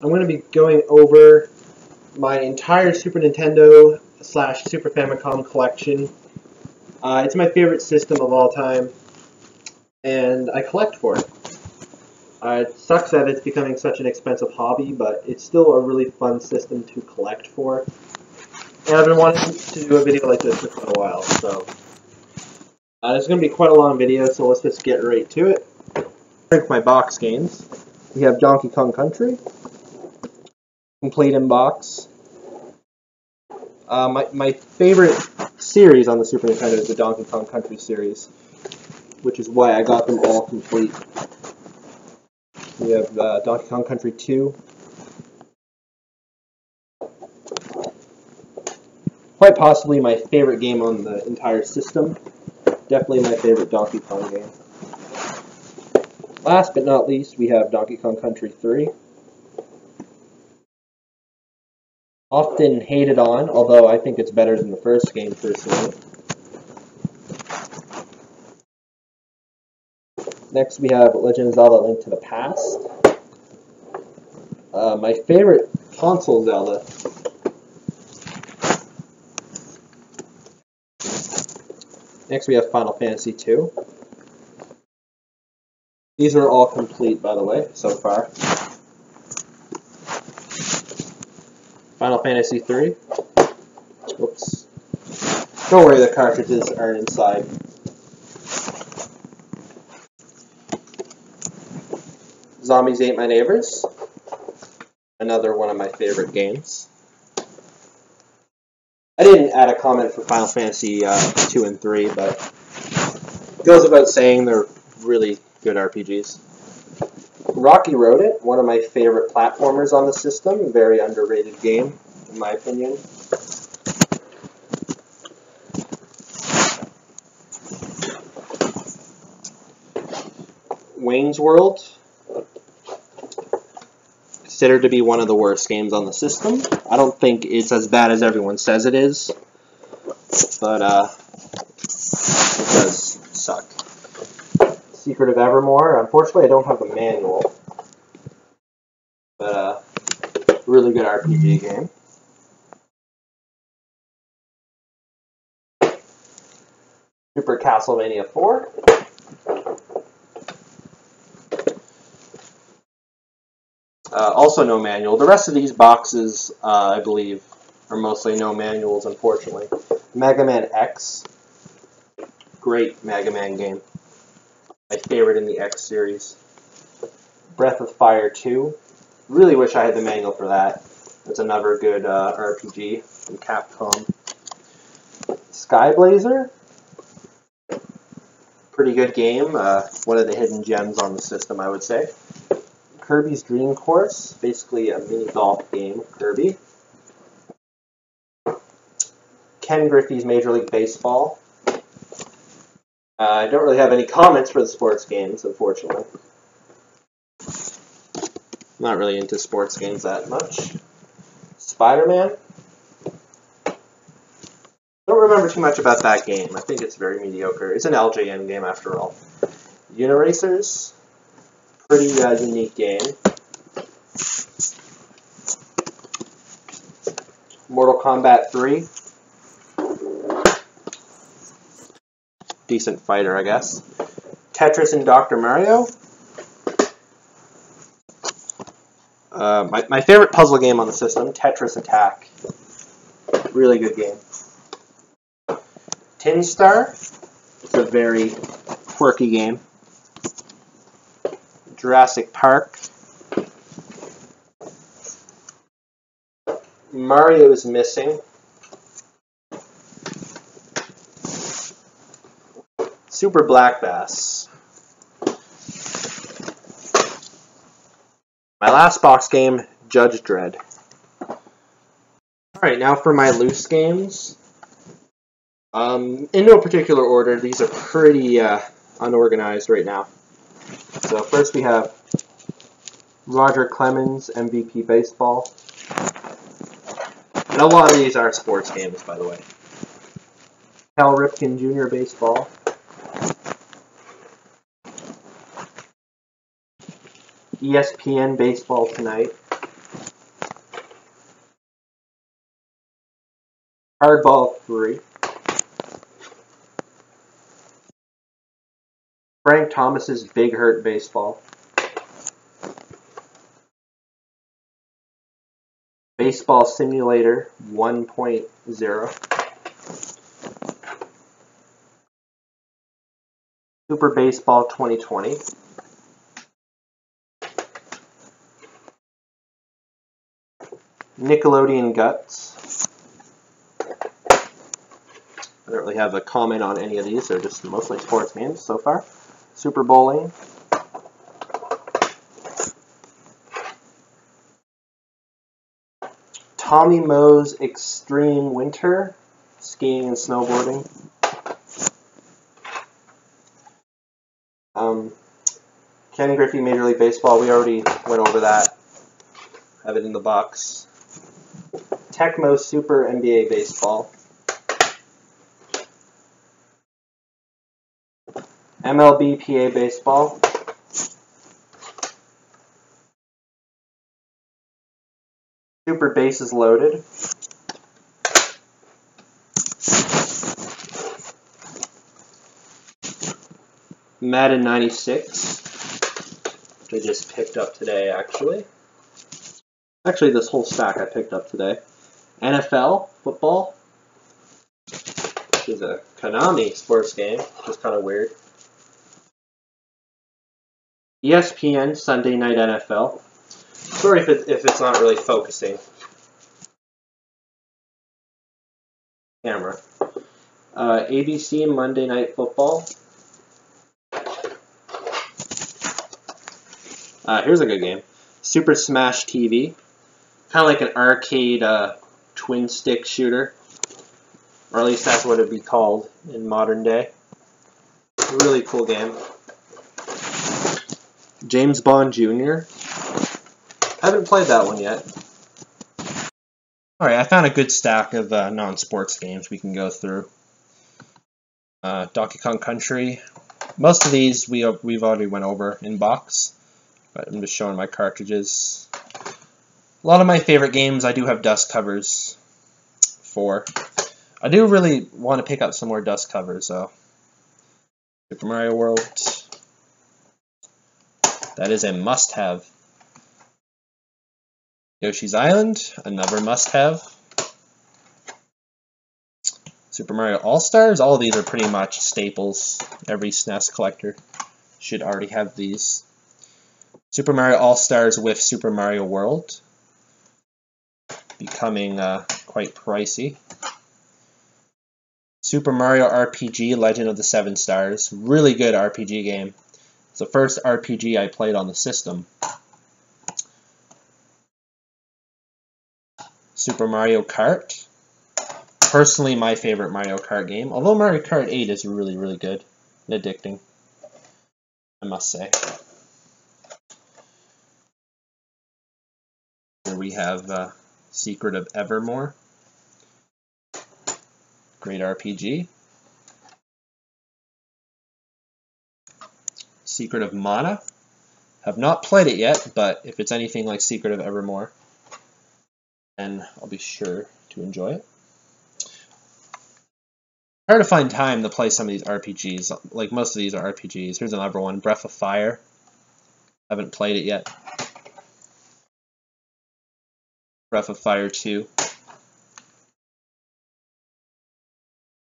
I'm going to be going over my entire Super Nintendo / Super Famicom collection. It's my favorite system of all time, and I collect for it. It sucks that it's becoming such an expensive hobby, but it's still a really fun system to collect for. And I've been wanting to do a video like this for quite a while, so this is going to be quite a long video, so let's just get right to it. With my box games, we have Donkey Kong Country, complete in box. My favorite series on the Super Nintendo is the Donkey Kong Country series, which is why I got them all complete. We have Donkey Kong Country 2. Quite possibly my favorite game on the entire system. Definitely my favorite Donkey Kong game. Last but not least, we have Donkey Kong Country 3. Often hated on, although I think it's better than the first game personally. Next we have Legend of Zelda: Link to the Past. My favorite console Zelda. Next we have Final Fantasy II. These are all complete, by the way, so far. Final Fantasy III. Whoops. Don't worry, the cartridges aren't inside. Zombies Ate My Neighbors. Another one of my favorite games. I didn't add a comment for Final Fantasy 2 and 3, but it goes without saying they're really good RPGs. Rocky Road It, one of my favorite platformers on the system, a very underrated game, in my opinion. Wayne's World, considered to be one of the worst games on the system. I don't think it's as bad as everyone says it is, but it does suck. Secret of Evermore. Unfortunately, I don't have the manual, but really good RPG game. Super Castlevania 4. Also no manual. The rest of these boxes, I believe, are mostly no manuals, unfortunately. Megaman X. Great Mega Man game. My favorite in the X series. Breath of Fire 2. Really wish I had the manual for that. That's another good RPG from Capcom. Sky Blazer. Pretty good game. One of the hidden gems on the system, I would say. Kirby's Dream Course. Basically a mini golf game, Kirby. Ken Griffey's Major League Baseball. I don't really have any comments for the sports games, unfortunately. Not really into sports games that much. Spider-Man. Don't remember too much about that game. I think it's very mediocre. It's an LJN game after all. Uniracers. Pretty unique game. Mortal Kombat 3. Decent fighter, I guess. Tetris and Dr. Mario. My favorite puzzle game on the system, Tetris Attack. Really good game. Tin Star. It's a very quirky game. Jurassic Park. Mario's Missing. Super Black Bass. My last box game, Judge Dredd. Alright, now for my loose games. In no particular order, these are pretty unorganized right now. So first we have Roger Clemens MVP Baseball. And a lot of these are sports games, by the way. Cal Ripken Jr. Baseball. ESPN Baseball Tonight. Hardball 3. Frank Thomas's Big Hurt Baseball. Baseball Simulator 1.0. Super Baseball 2020. Nickelodeon Guts. I don't really have a comment on any of these. They're just mostly sports games so far. Super Bowling. Tommy Moe's Extreme Winter. Skiing and snowboarding. Ken Griffey Major League Baseball. We already went over that. Have it in the box. Tecmo Super NBA Baseball. MLB PA Baseball. Super Bases Loaded. Madden 96, which I just picked up today, actually. Actually, this whole stack I picked up today. NFL football, which is a Konami sports game, which is kind of weird. ESPN Sunday Night NFL. Sorry if it's not really focusing. Camera. ABC Monday Night Football. Here's a good game. Super Smash TV. Kind of like an arcade twin stick shooter. Or at least that's what it'd be called in modern day. Really cool game. James Bond Jr. Haven't played that one yet. Alright, I found a good stack of non-sports games we can go through. Donkey Kong Country. Most of these we've already went over in box. But I'm just showing my cartridges. A lot of my favorite games I do have dust covers for. I do really want to pick up some more dust covers though. Super Mario World. That is a must-have. Yoshi's Island, another must-have. Super Mario All-Stars, all of these are pretty much staples. Every SNES collector should already have these. Super Mario All-Stars with Super Mario World. Becoming quite pricey. Super Mario RPG Legend of the Seven Stars. Really good RPG game. It's the first RPG I played on the system. Super Mario Kart. Personally, my favorite Mario Kart game. Although Mario Kart 8 is really, really good and addicting, I must say. Here we have Secret of Evermore. Great RPG. Secret of Mana. Have not played it yet, but if it's anything like Secret of Evermore, then I'll be sure to enjoy it. Hard to find time to play some of these RPGs. Like most of these are RPGs. Here's another one, Breath of Fire. Haven't played it yet. Breath of Fire 2.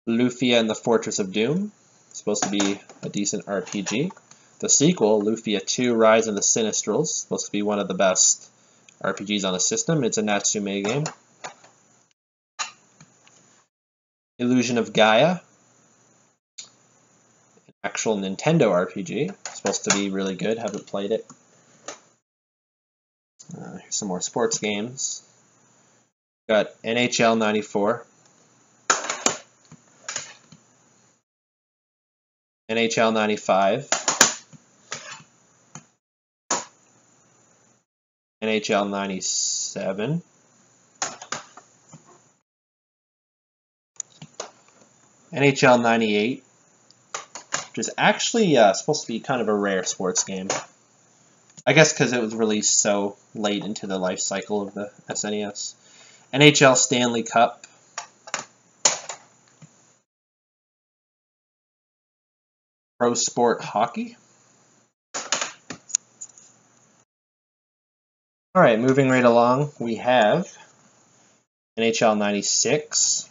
Lufia and the Fortress of Doom. Supposed to be a decent RPG. The sequel, Lufia 2 Rise of the Sinistrals. Supposed to be one of the best RPGs on the system. It's a Natsume game. Illusion of Gaia. An actual Nintendo RPG. Supposed to be really good. Haven't played it. Here's some more sports games. Got NHL 94. NHL 95. NHL 97. NHL 98, which is actually supposed to be kind of a rare sports game. I guess because it was released so late into the life cycle of the SNES. NHL Stanley Cup. Pro Sport Hockey. Alright, moving right along, we have NHL 96.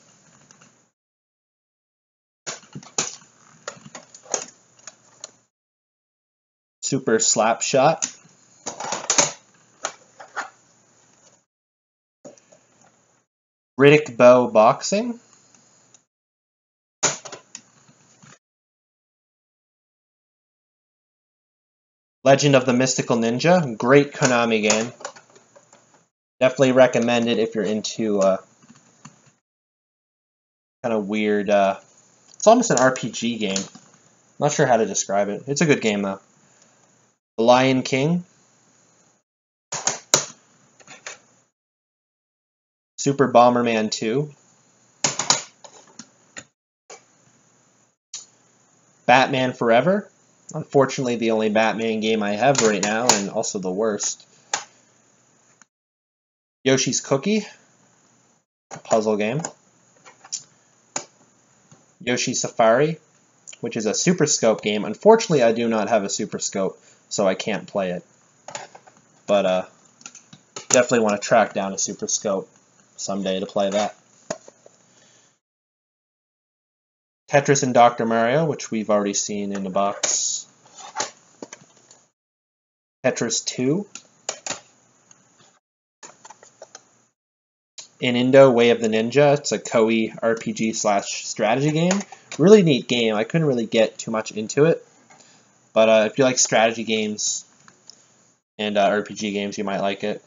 Super Slapshot. Riddick Bowe Boxing. Legend of the Mystical Ninja. Great Konami game. Definitely recommend it if you're into kind of weird. It's almost an RPG game. Not sure how to describe it. It's a good game though. The Lion King. Super Bomberman 2. Batman Forever. Unfortunately, the only Batman game I have right now, and also the worst. Yoshi's Cookie. A puzzle game. Yoshi Safari, which is a Super Scope game. Unfortunately, I do not have a Super Scope, so I can't play it. But definitely want to track down a Super Scope someday to play that. Tetris and Dr. Mario, which we've already seen in the box. Tetris 2. In Indo, Way of the Ninja. It's a Koei RPG/strategy game. Really neat game. I couldn't really get too much into it. But if you like strategy games and RPG games, you might like it.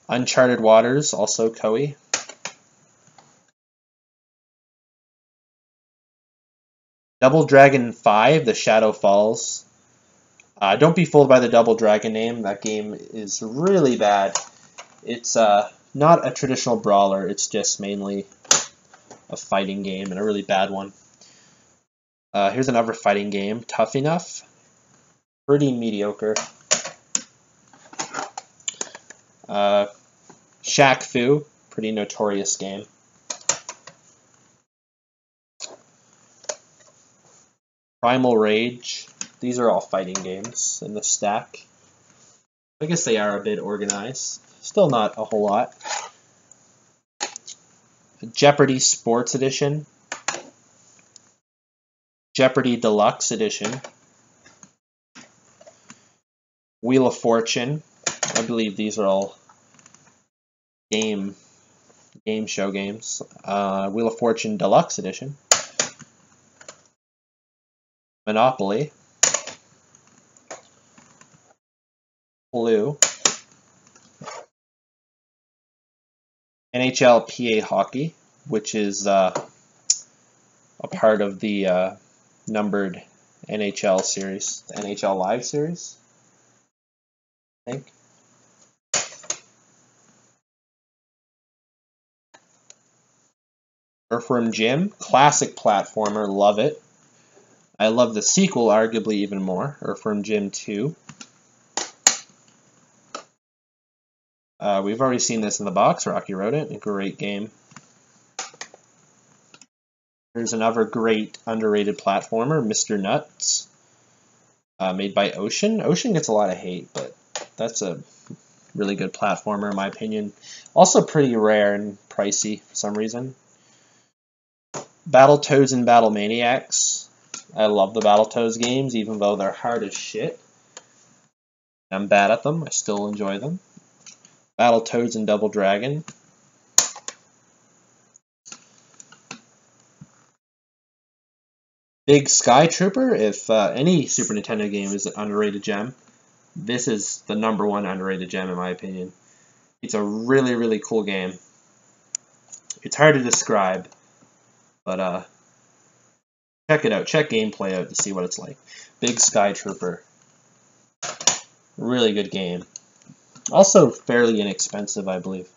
Uncharted Waters, also Koei. Double Dragon 5, The Shadow Falls. Don't be fooled by the Double Dragon name. That game is really bad. It's not a traditional brawler. It's just mainly a fighting game, and a really bad one. Here's another fighting game, Tough Enough. Pretty mediocre. Shaq Fu, pretty notorious game. Primal Rage. These are all fighting games in the stack. I guess they are a bit organized. Still not a whole lot. Jeopardy Sports Edition. Jeopardy Deluxe Edition. Wheel of Fortune. I believe these are all game show games. Wheel of Fortune Deluxe Edition. Monopoly. Blue. NHL PA Hockey, which is a part of the numbered NHL series, the NHL Live series, I think. Earthworm Jim, classic platformer, love it. I love the sequel arguably even more, Earthworm Jim 2. We've already seen this in the box. Rocky wrote it. A great game. Here's another great underrated platformer, Mr. Nuts, made by Ocean. Ocean gets a lot of hate, but that's a really good platformer in my opinion. Also pretty rare and pricey for some reason. Battletoads and Battlemaniacs. I love the Battletoads games, even though they're hard as shit. I'm bad at them. I still enjoy them. Battletoads and Double Dragon. Big Sky Trooper. If any Super Nintendo game is an underrated gem, this is the #1 underrated gem in my opinion. It's a really, really cool game. It's hard to describe, but check it out. Check gameplay out to see what it's like. Big Sky Trooper. Really good game. Also fairly inexpensive, I believe.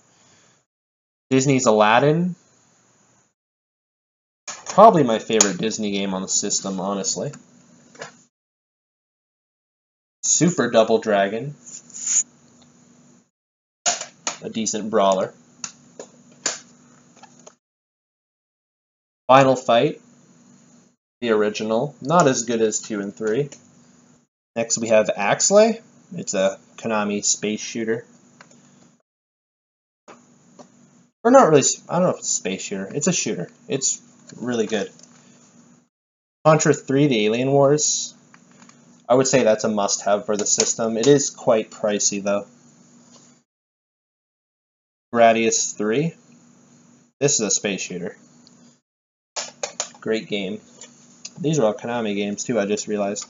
Disney's Aladdin. Probably my favorite Disney game on the system, honestly. Super Double Dragon. A decent brawler. Final Fight. the original. Not as good as 2 and 3. Next we have Axlay. It's a Konami space shooter. Or not really, I don't know if it's a space shooter. It's a shooter. It's really good. Contra 3, the Alien Wars. I would say that's a must-have for the system. It is quite pricey though. Gradius 3. This is a space shooter. Great game. These are all Konami games too, I just realized.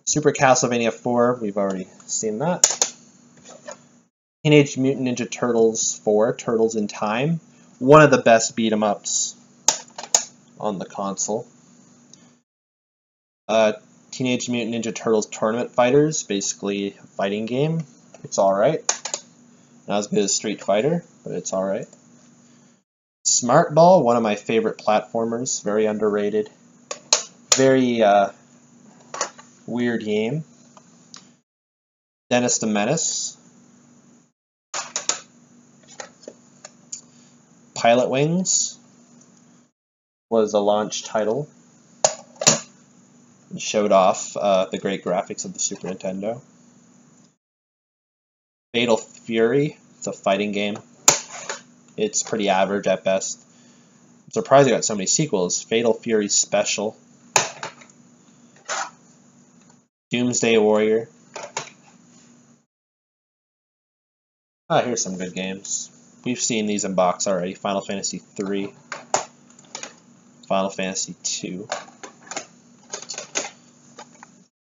Super Castlevania 4, we've already seen that. Teenage Mutant Ninja Turtles 4, Turtles in Time. One of the best beat-em-ups on the console. Teenage Mutant Ninja Turtles Tournament Fighters, basically a fighting game. It's alright. Not as good as Street Fighter, but it's alright. Smart Ball, one of my favorite platformers, very underrated. Very weird game. Dennis the Menace. Pilot Wings was a launch title. It showed off the great graphics of the Super Nintendo. Fatal Fury, it's a fighting game. It's pretty average at best. I'm surprised it got so many sequels. Fatal Fury Special. Doomsday Warrior. Here's some good games. We've seen these in box already. Final Fantasy 3. Final Fantasy 2.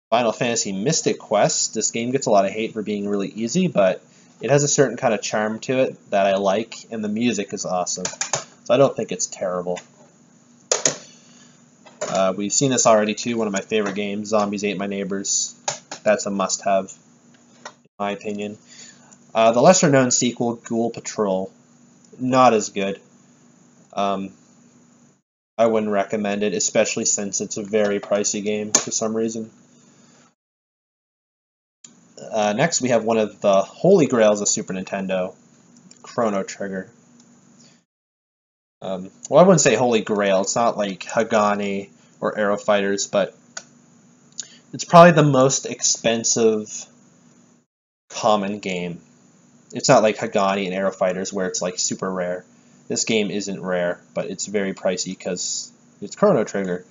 Final Fantasy Mystic Quest. This game gets a lot of hate for being really easy, but it has a certain kind of charm to it that I like, and the music is awesome. So I don't think it's terrible. We've seen this already too, one of my favorite games, Zombies Ate My Neighbors. That's a must-have, in my opinion. The lesser-known sequel, Ghoul Patrol, not as good. I wouldn't recommend it, especially since it's a very pricey game for some reason. Next, we have one of the holy grails of Super Nintendo, Chrono Trigger. Well, I wouldn't say holy grail. It's not like Hagane or Aero Fighters, but it's probably the most expensive common game. It's not like Hagane and Aero Fighters where it's like super rare. This game isn't rare, but it's very pricey because it's Chrono Trigger,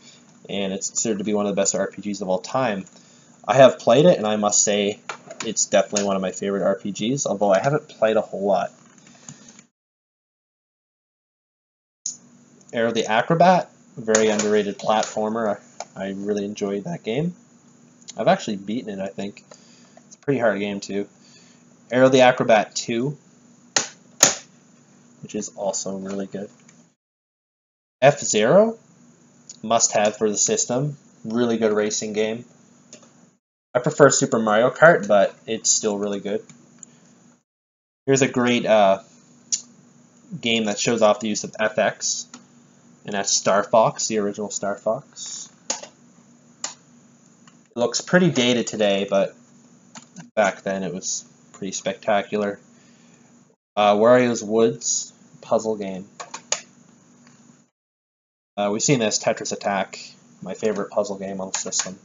and it's considered to be one of the best RPGs of all time. I have played it, and I must say it's definitely one of my favorite RPGs, although I haven't played a whole lot. Aero the Acrobat, very underrated platformer. I really enjoyed that game. I've actually beaten it, I think. It's a pretty hard game, too. Aero the Acrobat 2, which is also really good. F-Zero, must-have for the system. Really good racing game. I prefer Super Mario Kart, but it's still really good. Here's a great game that shows off the use of FX, and that's Starfox, the original Starfox. It looks pretty dated today, but back then it was pretty spectacular. Wario's Woods, puzzle game. We've seen this, Tetris Attack, my favorite puzzle game on the system.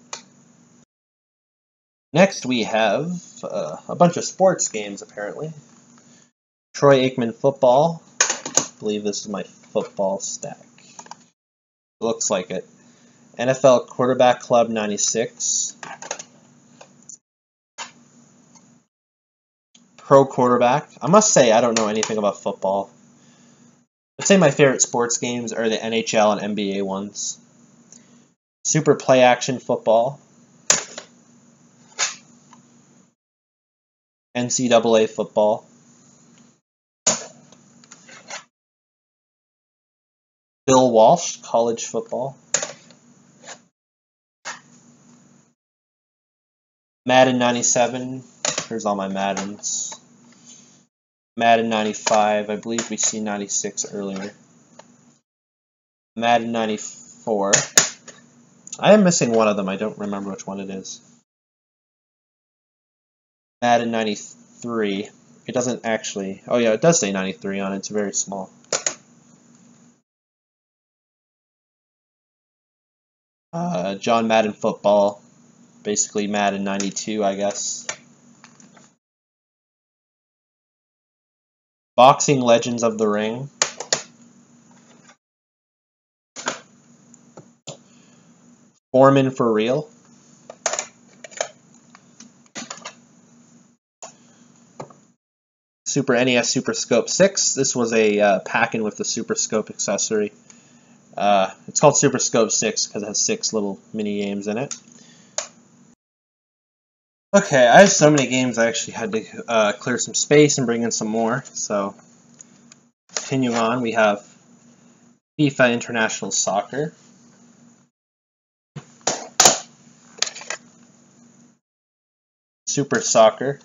Next we have a bunch of sports games, apparently. Troy Aikman Football. I believe this is my football stack. Looks like it. NFL Quarterback Club 96. Pro Quarterback. I must say I don't know anything about football. I'd say my favorite sports games are the NHL and NBA ones. Super Play Action Football. NCAA Football. Bill Walsh, College Football. Madden 97. Here's all my Maddens. Madden 95. I believe we see 96 earlier. Madden 94. I am missing one of them. I don't remember which one it is. Madden 93. It doesn't actually... Oh yeah, it does say 93 on it. It's very small. John Madden Football, basically Madden 92, I guess. Boxing Legends of the Ring. Foreman for Real. Super NES Super Scope 6. This was a pack-in with the Super Scope accessory. It's called Super Scope 6 because it has 6 little mini games in it. Okay, I have so many games I actually had to clear some space and bring in some more. So, continuing on, we have FIFA International Soccer. Super Soccer.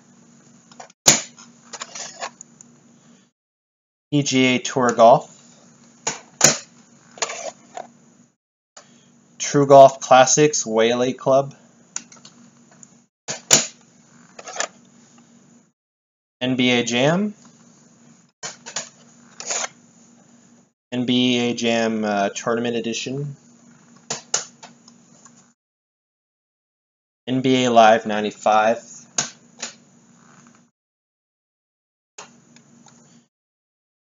PGA Tour Golf. True Golf Classics wayyyy Club. NBA Jam. NBA Jam Tournament Edition. NBA Live 95.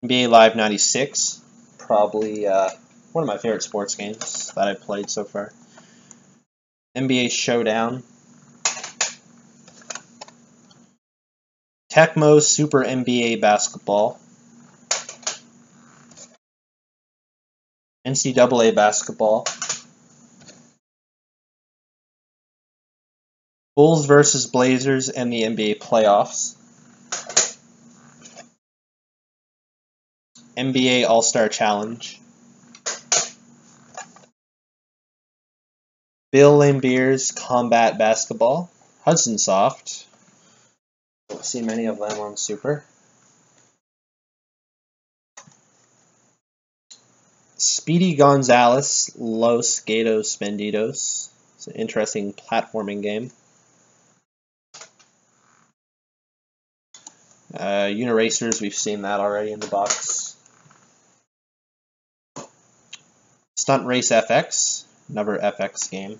NBA Live 96, probably one of my favorite sports games that I've played so far. NBA Showdown. Tecmo Super NBA Basketball. NCAA Basketball. Bulls versus Blazers and the NBA Playoffs. NBA All-Star Challenge. Bill Laimbeer's Combat Basketball. Hudson Soft. Don't see many of them on Super. Speedy Gonzales Los Gatos Benditos. It's an interesting platforming game. Uniracers, we've seen that already in the box. Stunt Race FX, another FX game.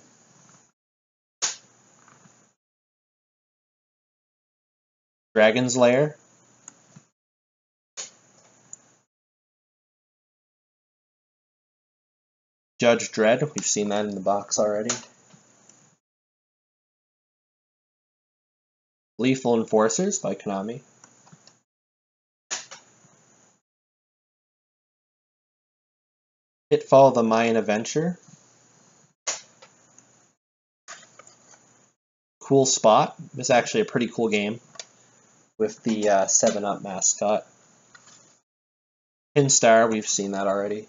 Dragon's Lair. Judge Dredd, we've seen that in the box already. Lethal Enforcers by Konami. Pitfall the Mayan Adventure. Cool Spot. This is actually a pretty cool game with the 7-Up mascot. Pinstar, we've seen that already.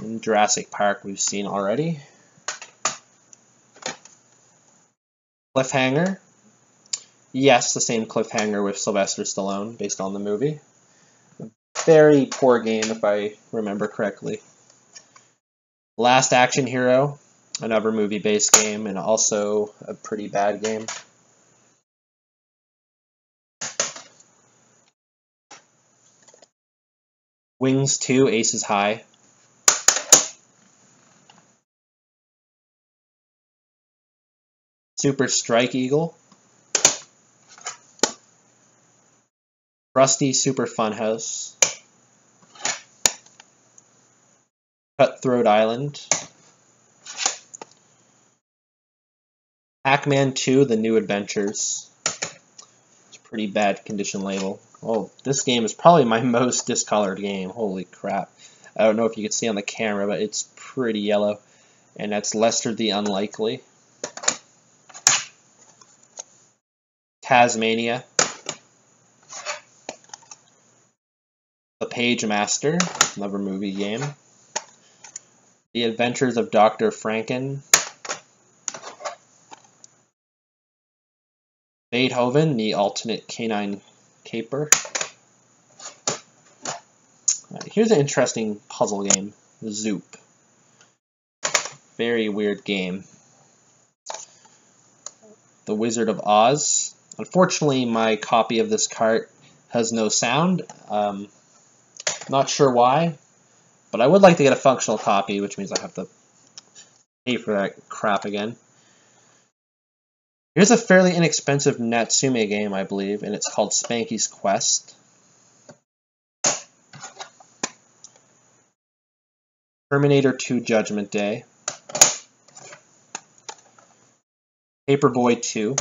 And Jurassic Park, we've seen already. Cliffhanger. Yes, the same Cliffhanger with Sylvester Stallone, based on the movie. Very poor game, if I remember correctly. Last Action Hero, another movie-based game, and also a pretty bad game. Wings 2, Aces High. Super Strike Eagle. Rusty Super Funhouse. Cutthroat Island. Pac-Man 2, The New Adventures. It's a pretty bad condition label. Oh, this game is probably my most discolored game. Holy crap. I don't know if you can see on the camera, but it's pretty yellow. And that's Lester the Unlikely. Tasmania. The Page Master, another movie game. The Adventures of Dr. Franken. Beethoven, the Alternate Canine Caper. Here's an interesting puzzle game, Zoop. Very weird game. The Wizard of Oz. Unfortunately, my copy of this cart has no sound. Not sure why, but I would like to get a functional copy, which means I have to Pay for that crap again. Here's a fairly inexpensive Natsume game, I believe, and it's called Spanky's Quest. Terminator 2 Judgment Day. Paperboy 2.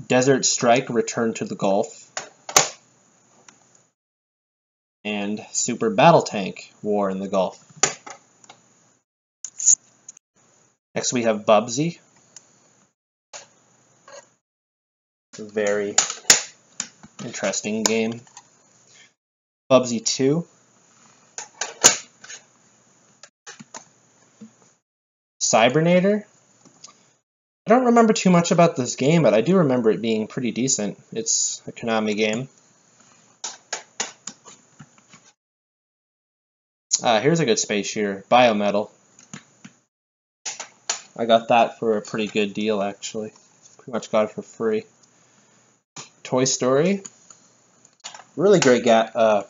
Desert Strike Return to the Gulf. And Super Battle Tank War in the Gulf. Next we have Bubsy. A very interesting game. Bubsy 2. Cybernator. I don't remember too much about this game, but I do remember it being pretty decent. It's a Konami game. Here's a good space shooter, Biometal. I got that for a pretty good deal, actually. Pretty much got it for free. Toy Story. Really great graphics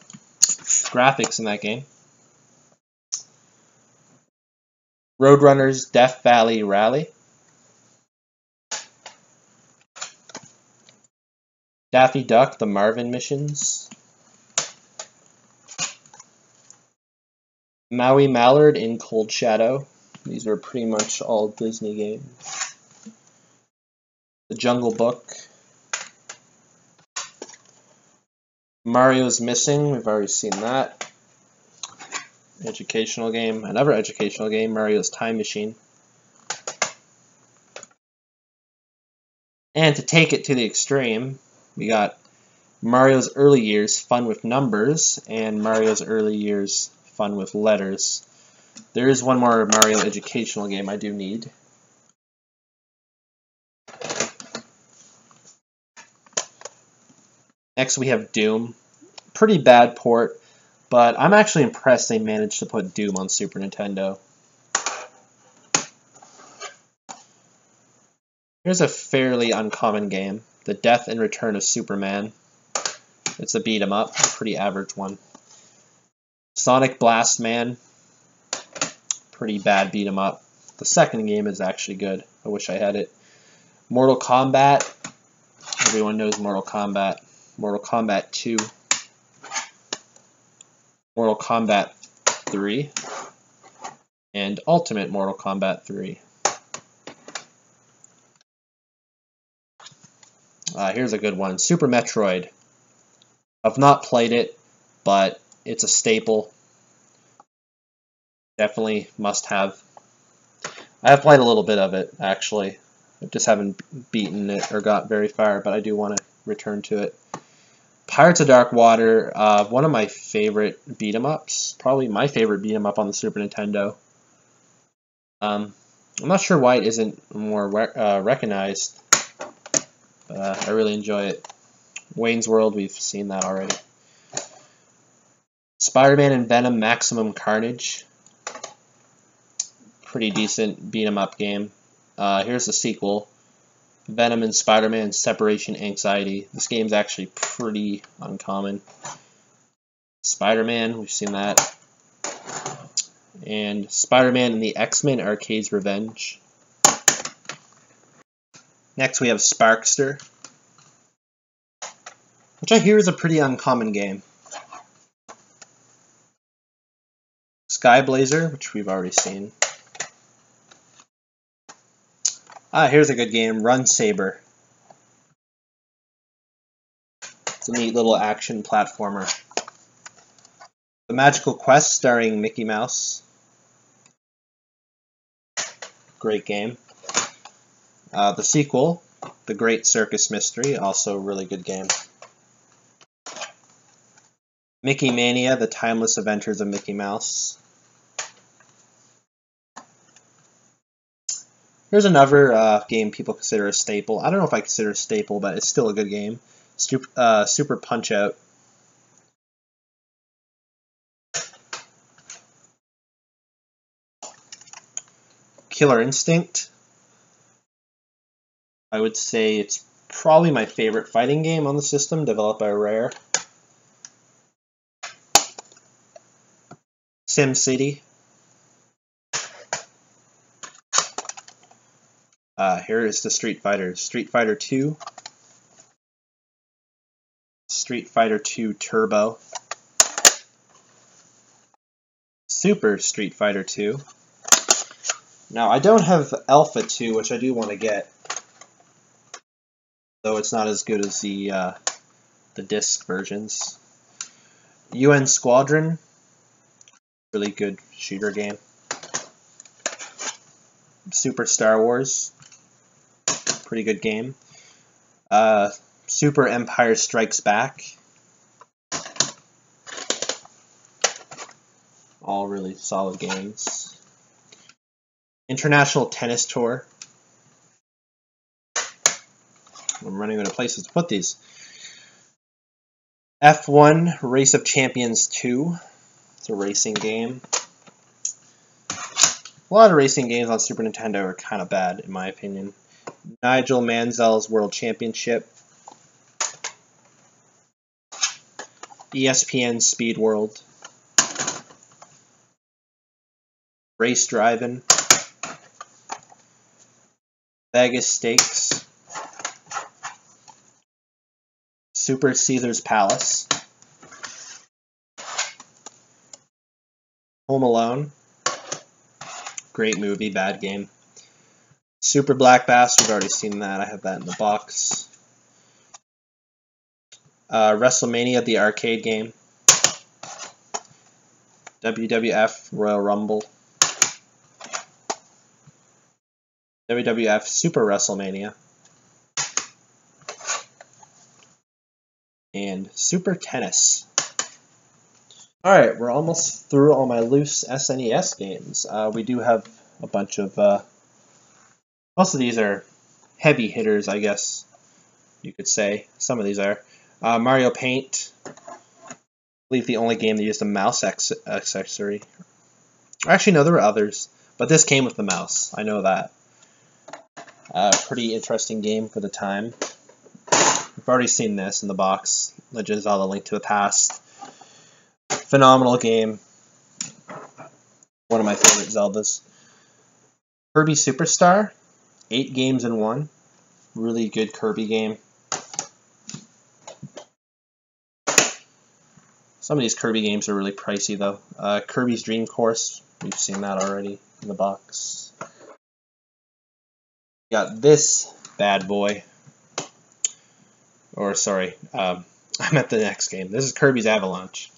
in that game. Roadrunners Death Valley Rally. Daffy Duck, The Marvin Missions. Maui Mallard in Cold Shadow. These are pretty much all Disney games. The Jungle Book. Mario's Missing, we've already seen that. Educational game, another educational game, Mario's Time Machine. And to take it to the extreme, we got Mario's Early Years, Fun with Numbers, and Mario's Early Years, Fun with Letters. There is one more Mario educational game I do need. Next we have Doom. Pretty bad port, but I'm actually impressed they managed to put Doom on Super Nintendo. Here's a fairly uncommon game, The Death and Return of Superman. It's a beat 'em up, a pretty average one. Sonic Blast Man, pretty bad beat 'em up. The second game is actually good. I wish I had it. Mortal Kombat, everyone knows Mortal Kombat. Mortal Kombat 2. Mortal Kombat 3. And Ultimate Mortal Kombat 3. Here's a good one. Super Metroid. I've not played it, but it's a staple. Definitely must have. I have played a little bit of it, actually. I just haven't beaten it or got very far, but I do want to return to it. Pirates of Dark Water, one of my favorite beat-em-ups. Probably my favorite beat-em-up on the Super Nintendo. I'm not sure why it isn't more recognized. I really enjoy it. Wayne's World, we've seen that already. Spider-Man and Venom Maximum Carnage. Pretty decent beat-em-up game. Here's the sequel. Venom and Spider-Man Separation Anxiety. This game's actually pretty uncommon. Spider-Man, we've seen that. And Spider-Man and the X-Men Arcade's Revenge. Next we have Sparkster, which I hear is a pretty uncommon game. Sky Blazer, which we've already seen. Here's a good game, Run Saber. It's a neat little action platformer. The Magical Quest starring Mickey Mouse. Great game. The sequel, The Great Circus Mystery, also a really good game. Mickey Mania, The Timeless Adventures of Mickey Mouse. Here's another game people consider a staple. I don't know if I consider it a staple, but it's still a good game. Super Punch-Out. Killer Instinct. I would say it's probably my favorite fighting game on the system, developed by Rare. SimCity. Here is the Street Fighter. Street Fighter 2. Street Fighter 2 Turbo. Super Street Fighter 2. Now, I don't have Alpha 2, which I do want to get, though it's not as good as the disc versions. UN Squadron, really good shooter game. Super Star Wars, pretty good game. Super Empire Strikes Back, all really solid games. International Tennis Tour. I'm running out of places to put these. F1 Race of Champions 2. It's a racing game. A lot of racing games on Super Nintendo are kind of bad, in my opinion. Nigel Mansell's World Championship. ESPN Speed World. Race Driving. Vegas Stakes. Super Caesar's Palace. Home Alone. Great movie, bad game. Super Black Bass, we've already seen that. I have that in the box. WrestleMania, the arcade game. WWF Royal Rumble. WWF Super WrestleMania. And Super Tennis. Alright, we're almost through all my loose SNES games. We do have a bunch of... most of these are heavy hitters, I guess you could say. Some of these are. Mario Paint. I believe the only game that used a mouse accessory. Actually, no, there were others. But this came with the mouse. I know that. Pretty interesting game for the time. We've already seen this in the box. Legend of Zelda: Link to the Past. Phenomenal game. One of my favorite Zeldas. Kirby Superstar. 8 games in 1. Really good Kirby game. Some of these Kirby games are really pricey though. Kirby's Dream Course. We've seen that already in the box. Got this bad boy. Or sorry, I meant the next game. This is Kirby's Avalanche.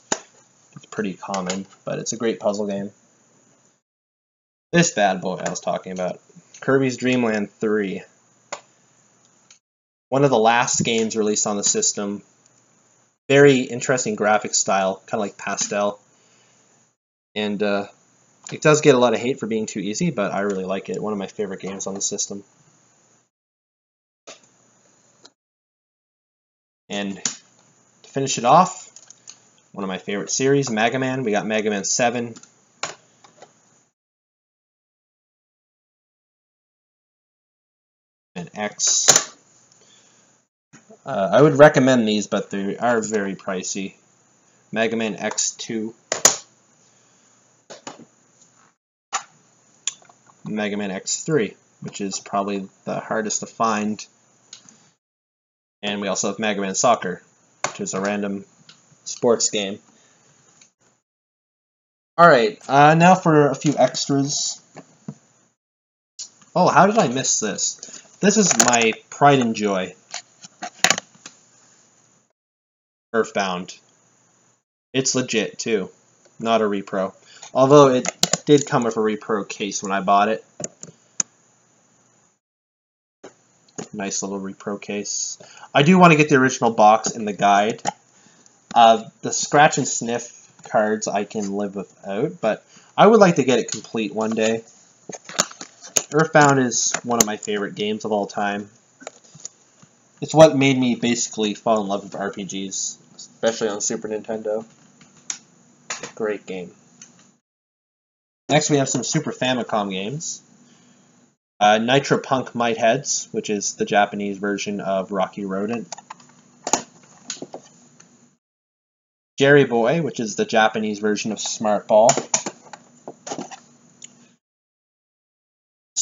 It's pretty common, but it's a great puzzle game. This bad boy I was talking about. Kirby's Dreamland 3. One of the last games released on the system. Very interesting graphic style, kind of like pastel. And it does get a lot of hate for being too easy, but I really like it. One of my favorite games on the system. And to finish it off, one of my favorite series, Megaman. We got Megaman 7. And X. I would recommend these, but they are very pricey. Megaman X2. Megaman X3, which is probably the hardest to find. And we also have Megaman Soccer, which is a random sports game. Alright, now for a few extras. Oh, how did I miss this? This is my pride and joy. Earthbound. It's legit, too. Not a repro. Although it did come with a repro case when I bought it. Nice little repro case. I do want to get the original box in the guide. The scratch and sniff cards I can live without, but I would like to get it complete one day. Earthbound is one of my favorite games of all time. It's what made me basically fall in love with RPGs, especially on Super Nintendo. Great game. Next we have some Super Famicom games. Nitro Punk Might Heads, which is the Japanese version of Rocky Rodent. Jerry Boy, which is the Japanese version of Smart Ball.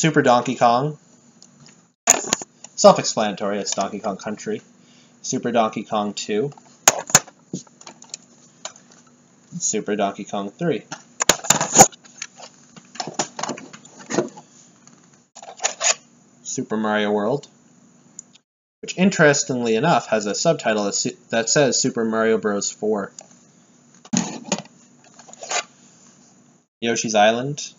Super Donkey Kong. Self-explanatory, it's Donkey Kong Country. Super Donkey Kong 2. Super Donkey Kong 3. Super Mario World, which interestingly enough has a subtitle that says Super Mario Bros. 4. Yoshi's Island.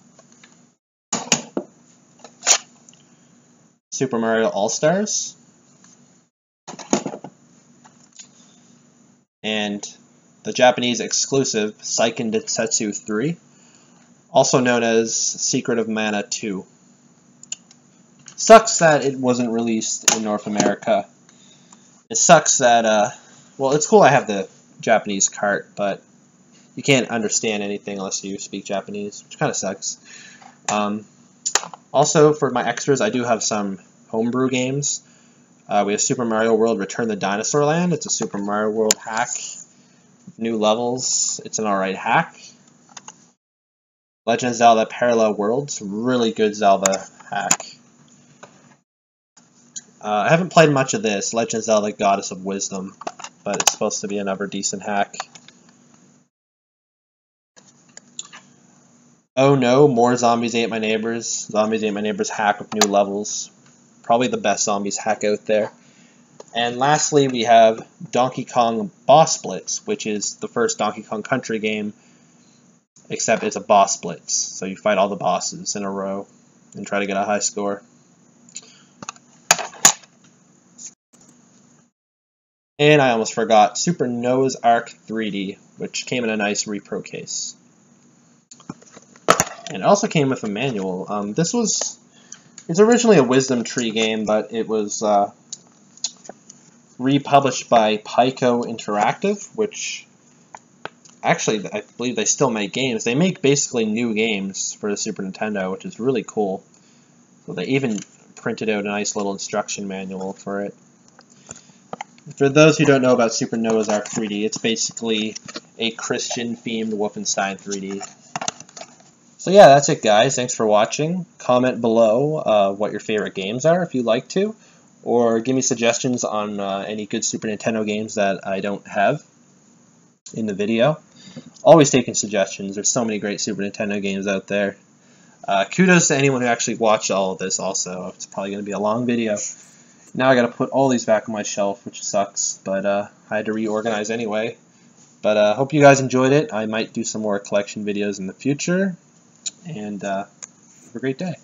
Super Mario All-Stars. And the Japanese exclusive Seiken Densetsu 3, also known as Secret of Mana 2. Sucks that it wasn't released in North America. It sucks that, well, it's cool I have the Japanese Kart, but you can't understand anything unless you speak Japanese, which kind of sucks. Also, for my extras, I do have some homebrew games. We have Super Mario World Return to Dinosaur Land. It's a Super Mario World hack. New levels. It's an alright hack. Legend of Zelda Parallel Worlds. Really good Zelda hack. I haven't played much of this, Legend of Zelda Goddess of Wisdom, but it's supposed to be another decent hack. Oh no, more Zombies Ate My Neighbors. Zombies Ate My Neighbors hack with new levels. Probably the best zombies hack out there. And lastly, we have Donkey Kong Boss Blitz, which is the first Donkey Kong Country game, except it's a boss blitz. So you fight all the bosses in a row and try to get a high score. And I almost forgot Super Noah's Ark 3D, which came in a nice repro case. And it also came with a manual. It's originally a Wisdom Tree game, but it was republished by Pico Interactive, which actually I believe they still make games. They make basically new games for the Super Nintendo, which is really cool. So they even printed out a nice little instruction manual for it. For those who don't know about Super Noah's Ark 3D, it's basically a Christian-themed Wolfenstein 3D. So yeah, that's it guys. Thanks for watching. Comment below what your favorite games are if you'd like to, or give me suggestions on any good Super Nintendo games that I don't have in the video. Always taking suggestions. There's so many great Super Nintendo games out there. Kudos to anyone who actually watched all of this also. It's probably going to be a long video. Now I got to put all these back on my shelf, which sucks, but I had to reorganize anyway. But hope you guys enjoyed it. I might do some more collection videos in the future, and have a great day.